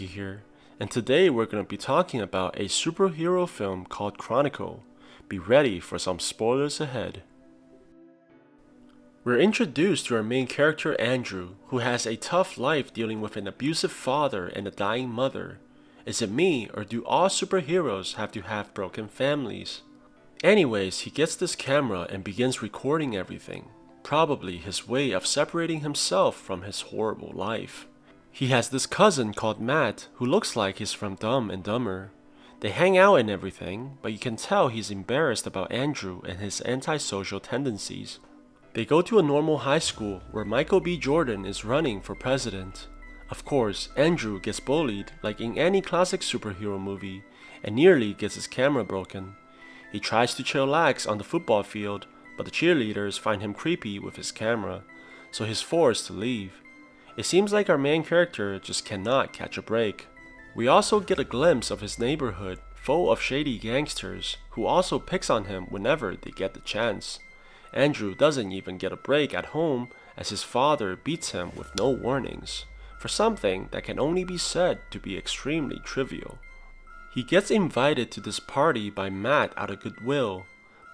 here, and today we're going to be talking about a superhero film called Chronicle. Be ready for some spoilers ahead. We're introduced to our main character Andrew, who has a tough life dealing with an abusive father and a dying mother. Is it me, or do all superheroes have to have broken families? Anyways, he gets this camera and begins recording everything, probably his way of separating himself from his horrible life. He has this cousin called Matt, who looks like he's from Dumb and Dumber. They hang out and everything, but you can tell he's embarrassed about Andrew and his antisocial tendencies. They go to a normal high school where Michael B. Jordan is running for president. Of course, Andrew gets bullied like in any classic superhero movie and nearly gets his camera broken. He tries to chillax on the football field, but the cheerleaders find him creepy with his camera, so he's forced to leave. It seems like our main character just cannot catch a break. We also get a glimpse of his neighborhood full of shady gangsters who also picks on him whenever they get the chance. Andrew doesn't even get a break at home as his father beats him with no warnings, for something that can only be said to be extremely trivial. He gets invited to this party by Matt out of goodwill,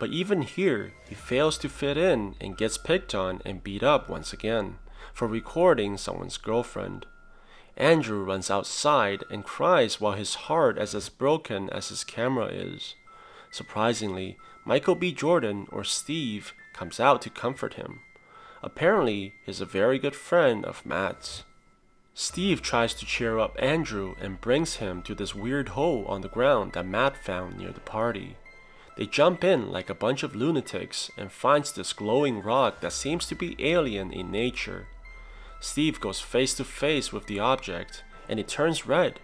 but even here he fails to fit in and gets picked on and beat up once again for recording someone's girlfriend. Andrew runs outside and cries while his heart is as broken as his camera is. Surprisingly, Michael B. Jordan, or Steve, comes out to comfort him. Apparently, he's a very good friend of Matt's. Steve tries to cheer up Andrew and brings him to this weird hole on the ground that Matt found near the party. They jump in like a bunch of lunatics and finds this glowing rock that seems to be alien in nature. Steve goes face to face with the object and it turns red.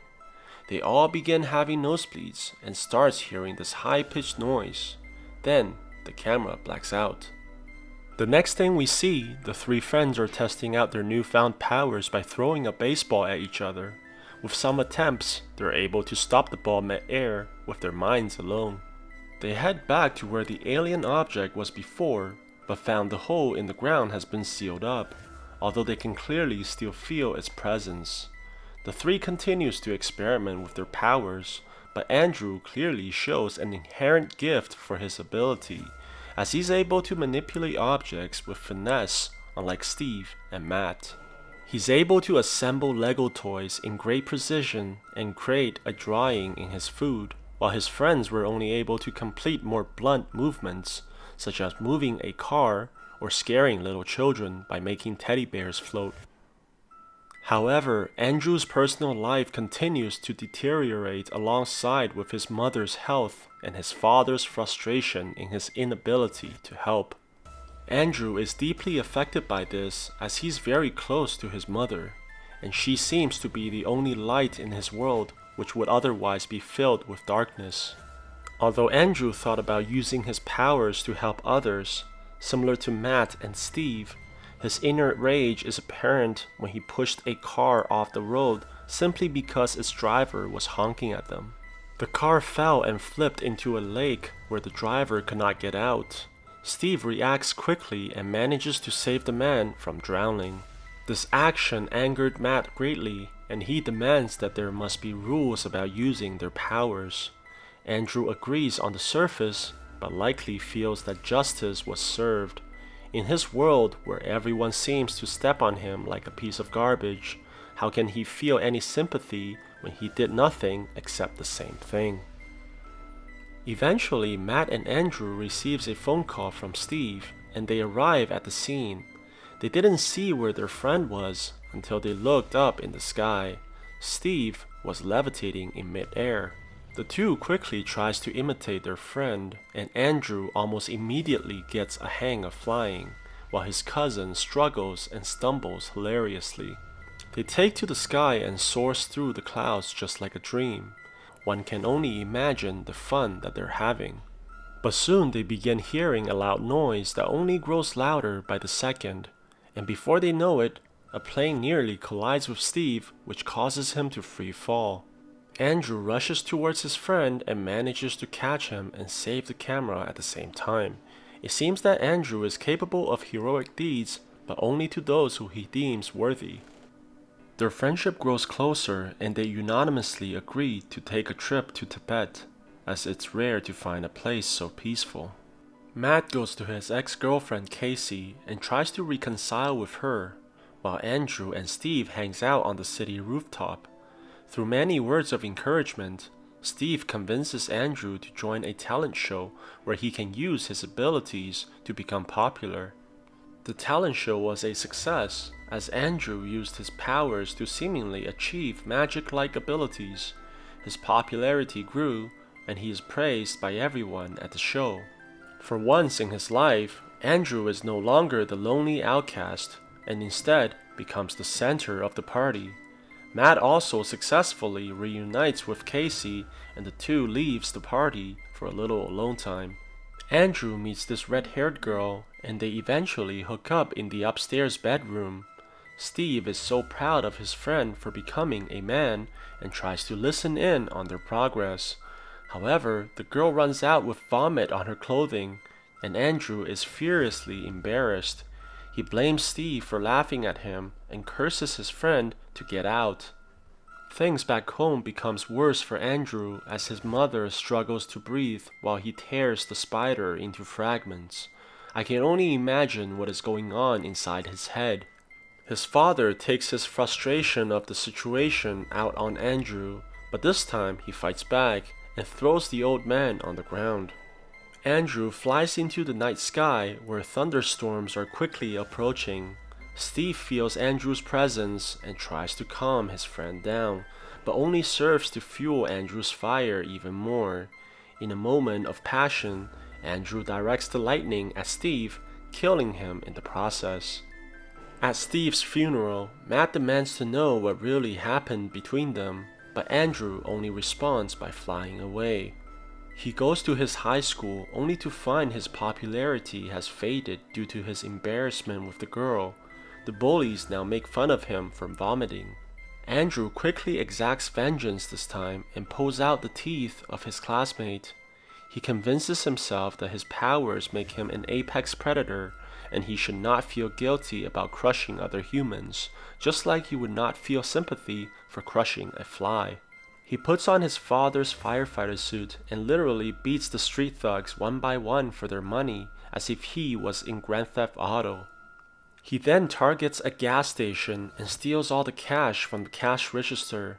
They all begin having nosebleeds and starts hearing this high-pitched noise. Then the camera blacks out. The next thing we see, the three friends are testing out their newfound powers by throwing a baseball at each other. With some attempts, they're able to stop the ball mid-air with their minds alone. They head back to where the alien object was before, but found the hole in the ground has been sealed up, although they can clearly still feel its presence. The three continues to experiment with their powers, but Andrew clearly shows an inherent gift for his ability, as he's able to manipulate objects with finesse, unlike Steve and Matt. He's able to assemble Lego toys in great precision and create a drawing in his food, while his friends were only able to complete more blunt movements, such as moving a car or scaring little children by making teddy bears float. However, Andrew's personal life continues to deteriorate alongside with his mother's health and his father's frustration in his inability to help. Andrew is deeply affected by this as he's very close to his mother, and she seems to be the only light in his world which would otherwise be filled with darkness. Although Andrew thought about using his powers to help others, similar to Matt and Steve, his inner rage is apparent when he pushed a car off the road simply because its driver was honking at them. The car fell and flipped into a lake where the driver could not get out. Steve reacts quickly and manages to save the man from drowning. This action angered Matt greatly, and he demands that there must be rules about using their powers. Andrew agrees on the surface, but likely feels that justice was served. In his world, where everyone seems to step on him like a piece of garbage, how can he feel any sympathy when he did nothing except the same thing? Eventually, Matt and Andrew receives a phone call from Steve, and they arrive at the scene. They didn't see where their friend was until they looked up in the sky. Steve was levitating in mid-air. The two quickly tries to imitate their friend, and Andrew almost immediately gets a hang of flying, while his cousin struggles and stumbles hilariously. They take to the sky and soars through the clouds just like a dream. One can only imagine the fun that they're having. But soon they begin hearing a loud noise that only grows louder by the second, and before they know it, a plane nearly collides with Steve, which causes him to free fall. Andrew rushes towards his friend and manages to catch him and save the camera at the same time. It seems that Andrew is capable of heroic deeds, but only to those who he deems worthy. Their friendship grows closer and they unanimously agree to take a trip to Tibet, as it's rare to find a place so peaceful. Matt goes to his ex-girlfriend Casey and tries to reconcile with her, while Andrew and Steve hangs out on the city rooftop. Through many words of encouragement, Steve convinces Andrew to join a talent show where he can use his abilities to become popular. The talent show was a success, as Andrew used his powers to seemingly achieve magic-like abilities. His popularity grew, and he is praised by everyone at the show. For once in his life, Andrew is no longer the lonely outcast, and instead becomes the center of the party. Matt also successfully reunites with Casey, and the two leaves the party for a little alone time. Andrew meets this red-haired girl, and they eventually hook up in the upstairs bedroom. Steve is so proud of his friend for becoming a man and tries to listen in on their progress. However, the girl runs out with vomit on her clothing, and Andrew is furiously embarrassed. He blames Steve for laughing at him and curses his friend to get out. Things back home becomes worse for Andrew as his mother struggles to breathe while he tears the spider into fragments. I can only imagine what is going on inside his head. His father takes his frustration of the situation out on Andrew, but this time he fights back and throws the old man on the ground. Andrew flies into the night sky where thunderstorms are quickly approaching. Steve feels Andrew's presence and tries to calm his friend down, but only serves to fuel Andrew's fire even more. In a moment of passion, Andrew directs the lightning at Steve, killing him in the process. At Steve's funeral, Matt demands to know what really happened between them, but Andrew only responds by flying away. He goes to his high school only to find his popularity has faded due to his embarrassment with the girl. The bullies now make fun of him for vomiting. Andrew quickly exacts vengeance this time and pulls out the teeth of his classmate. He convinces himself that his powers make him an apex predator, and he should not feel guilty about crushing other humans, just like he would not feel sympathy for crushing a fly. He puts on his father's firefighter suit and literally beats the street thugs one by one for their money, as if he was in Grand Theft Auto. He then targets a gas station and steals all the cash from the cash register,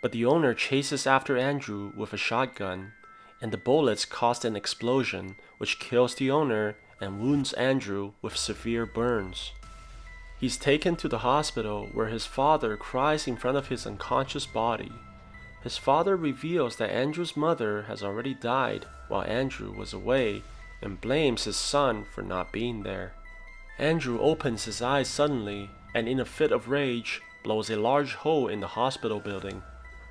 but the owner chases after Andrew with a shotgun, and the bullets cause an explosion which kills the owner and wounds Andrew with severe burns. He's taken to the hospital where his father cries in front of his unconscious body. His father reveals that Andrew's mother has already died while Andrew was away and blames his son for not being there. Andrew opens his eyes suddenly and in a fit of rage blows a large hole in the hospital building.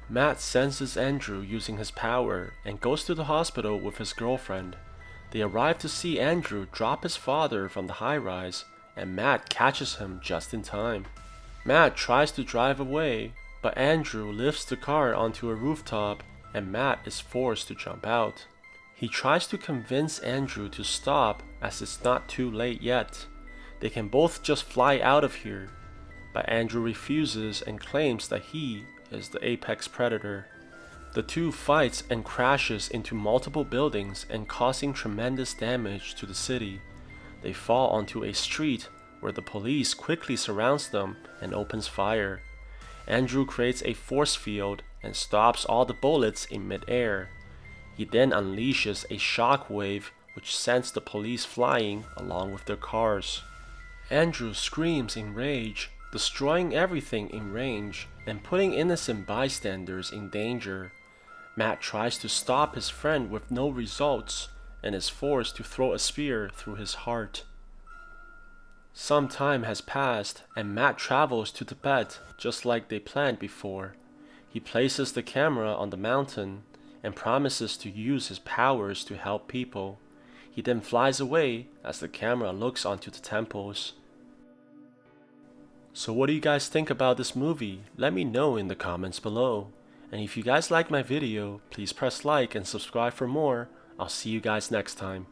Matt senses Andrew using his power and goes to the hospital with his girlfriend. They arrive to see Andrew drop his father from the high-rise, and Matt catches him just in time. Matt tries to drive away, but Andrew lifts the car onto a rooftop and Matt is forced to jump out. He tries to convince Andrew to stop as it's not too late yet. They can both just fly out of here, but Andrew refuses and claims that he is the apex predator. The two fights and crashes into multiple buildings and causing tremendous damage to the city. They fall onto a street where the police quickly surrounds them and opens fire. Andrew creates a force field and stops all the bullets in mid-air. He then unleashes a shock wave which sends the police flying along with their cars. Andrew screams in rage, destroying everything in range and putting innocent bystanders in danger. Matt tries to stop his friend with no results and is forced to throw a spear through his heart. Some time has passed and Matt travels to Tibet just like they planned before. He places the camera on the mountain and promises to use his powers to help people. He then flies away as the camera looks onto the temples. So what do you guys think about this movie? Let me know in the comments below. And if you guys like my video, please press like and subscribe for more. I'll see you guys next time.